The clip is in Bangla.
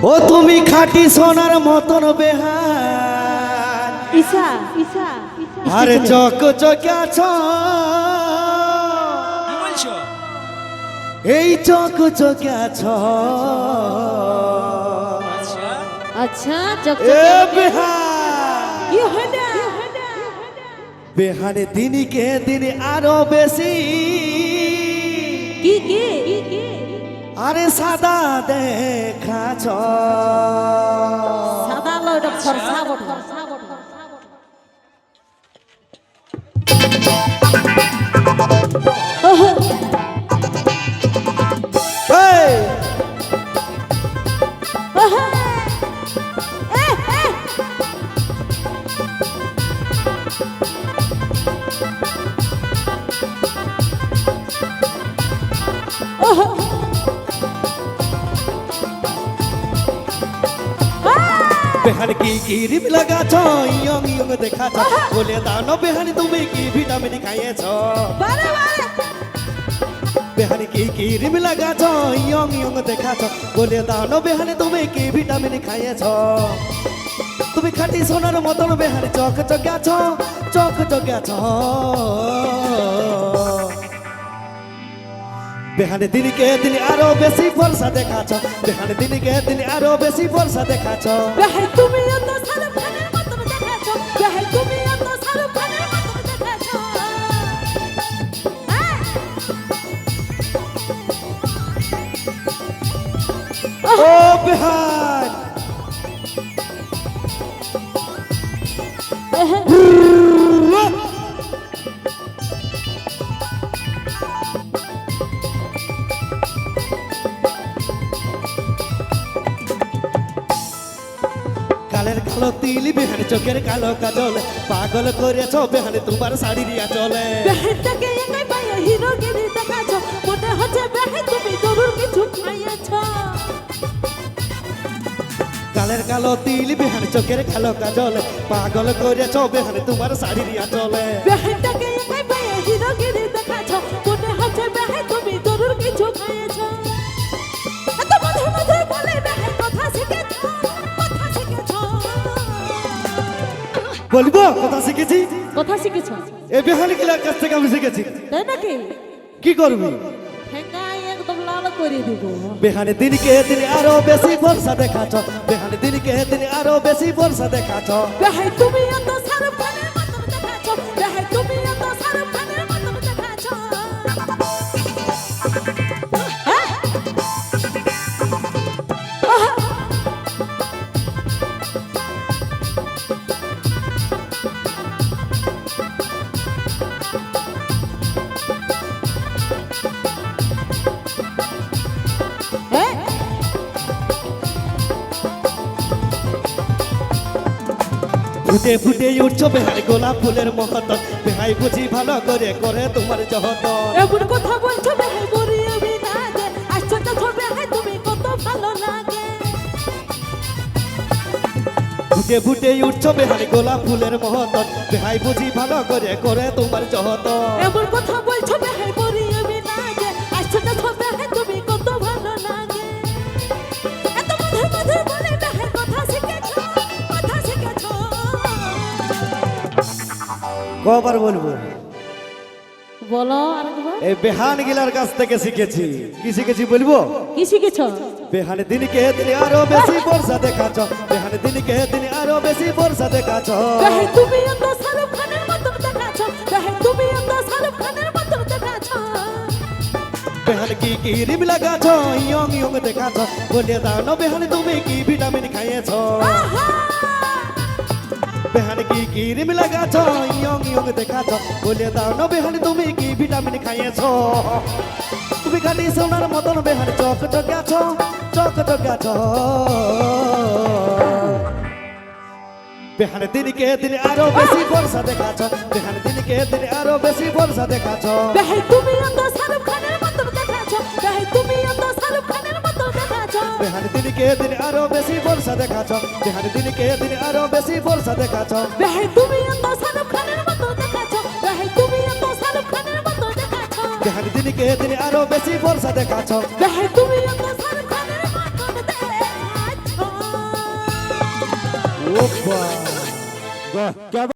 ও তুমি খাঁটি সোনার মতন বেহান ঈশা ঈশা আরে চক চকে আছো কি বলছো? এই চক চকে আছো আচ্ছা আচ্ছা এ চকচকে বেহান কি হলো বেহানে দিনকে দিন আরো বেশি কি আরে সাদা দেখাছ সাদা লইটা ফরসা বট এই বেহান কি ক্রিম লাগাছ ইয়ং ইয়ং দেখাছ বলে দাও বেহানি তুমি কি ভিটামিন খাইয়েছ বারে বারে বেহানি কি ক্রিম লাগাছ ইয়ং ইয়ং দেখাছ বলে দাও বেহানি তুমি কি ভিটামিন খাইয়েছ তুমি খাঁটি সোনার মতন বেহানি চক চকে আছো চক চকে আছো বেহানে দিনকে দিন আরো বেশি ফর্সা দেখাছ বেহানে দিনকে দিন আরো বেশি ফর্সা দেখাছ বেহাই তুমি এত শাহরুখ খানের মতন দেখাছো বেহাই তুমি এত শাহরুখ খানের মতন দেখাছো ও বেহান কালের কালো তিল বেহানে চোখের কালো কাজল পাগল করেছ বেহানে তোমার শাড়ি দিয়া চলে বেহাইটাকে একাই পায়ে হিরোগিরি দেখাছো মনে হচ্ছে বেহাই তুমি জরুর কিছু খাইয়েছো কালের কালো তিল বেহানে চোখের কালো কাজল পাগল করেছ বেহানে তোমার শাড়ি দিয়া চলে বেহাইটাকে একাই পায়ে হিরোগিরি দেখাছো মনে হচ্ছে বেহাই তুমি জরুর কিছু খাইয়েছো এত মধুর মধুর বলে বেহাই কথা শিখেছো বলবো কথা শিখেছি কথা শিখেছো এই বেহানি গিলার কাছ থেকে আমি শিখেছি তাই নাকি কি করবি ঠেঙ্গাই একদম লাল করে দিব বেহানে দিনকে দিন আরো বেশি ফর্সা দেখাছ বেহানে দিনকে দিন আরো বেশি ফর্সা দেখাছ বেহাই তুমি এত শাহরুখ খানের মতন দেখাছো বেহাই তুমি এত শাহরুখ খানের মতন দেখাছো ফুটে ফুটে উঠছো বেহাই গোলাপ ফুলের মহতন বেহাই বুঝি ভালো করে করে তোমার জহতন এমন কথা বলছো বেহাই মরিয়ে বিনাগে আশ্চর্য বেহাই তুমি কত ভালো লাগে ফুটে ফুটে উঠছো বেহাই গোলাপ ফুলের মহতন বেহাই বুঝি ভালো করে করে তোমার জহতন এমন কথা বলছো বেহাই মরিয়ে বিনাগে আশ্চর্য বেহাই তুমি কত ভালো লাগে এত মধুর মধুর বলে বেহাই কথা শিখেছো কবার বলবো বলো আরেকবার এই বেহান গিলার কাছ থেকে শিখেছি কি শিখেছি বলবো কি শিখেছো বেহানে দিনকে দিন আরো বেশি বর্ষা দেখাছ বেহানে দিনকে দিন আরো বেশি বর্ষা দেখাছ বেহাই তুমি এত শাহরুখ খানের মতন দেখাছো বেহাই তুমি এত শাহরুখ খানের মতন দেখাছো বেহানে কি ক্রিম লাগাছ ইয়ং ইয়ং দেখাছ বলে দাও বেহানে তুমি কি ভিটামিন খাইয়েছ বেহানে কি ক্রিম লাগাছ ইয়ং ইয়ং দেখাছ বলে দাও বেহানে তুমি কি ভিটামিন খাইয়েছ তুমি খালি সোনার মতন বেহানে চক চকে আছো চক চকে আছো বেহানে দিনকে দিন আরো বেশি বর্ষা দেখাছ বেহানে দিনকে দিন আরো বেশি বর্ষা দেখাছ বেহাই তুমি এত শাহরুখ খানের মতন দেখাছো বেহাই তুমি এত শাহরুখ খানের মতন দেখাছো বেহানে দিনকে দিন আরো বেশি বর্ষা দেখাছ বেহানে দিনকে দিন আরো বেশি বর্ষা দেখাছ বেহাই তুমি এত শাহরুখ খানের মতন দেখাছো বেহাই তুমি এত শাহরুখ খানের মতন দেখাছো বেহানে দিনকে দিন আরো বেশি বর্ষা দেখাছ বেহাই তুমি এত শাহরুখ খানের মতন দেখাছো ওপা বাহ, क्या